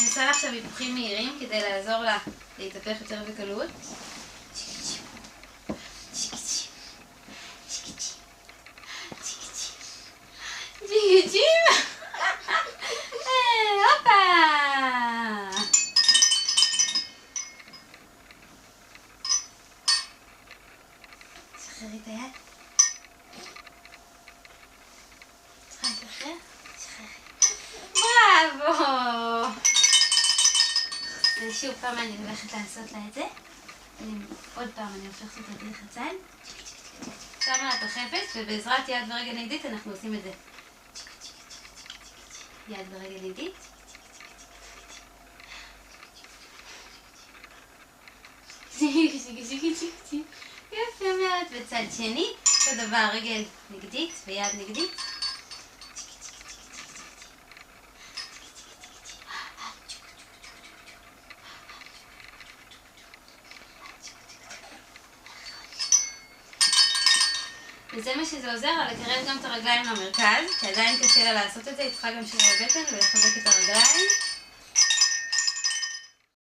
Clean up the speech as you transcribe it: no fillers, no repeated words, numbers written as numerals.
עושה לה עכשיו היפוכים מהירים כדי לעזור לה להתהפך יותר בקלות. הופה! שחררי את היד. צריכה לשחרר? שחררי. בראבו! ושוב פעם אני הולכת לעשות לה את זה. עוד פעם אני הופכת אותה דרך הצד. שמה לה את החפץ, ובעזרת יד ורגל נגדית אנחנו עושים את זה. יד ורגל נגדית. יפה מאוד. בצד שני, אותו דבר, רגל נגדית ויד נגדית. וזה מה שזה עוזר, לקרב גם את הרגליים למרכז, כי עדיין קשה לה לעשות את זה, היא צריכה גם שיעור בטן ולחזק את הרגליים.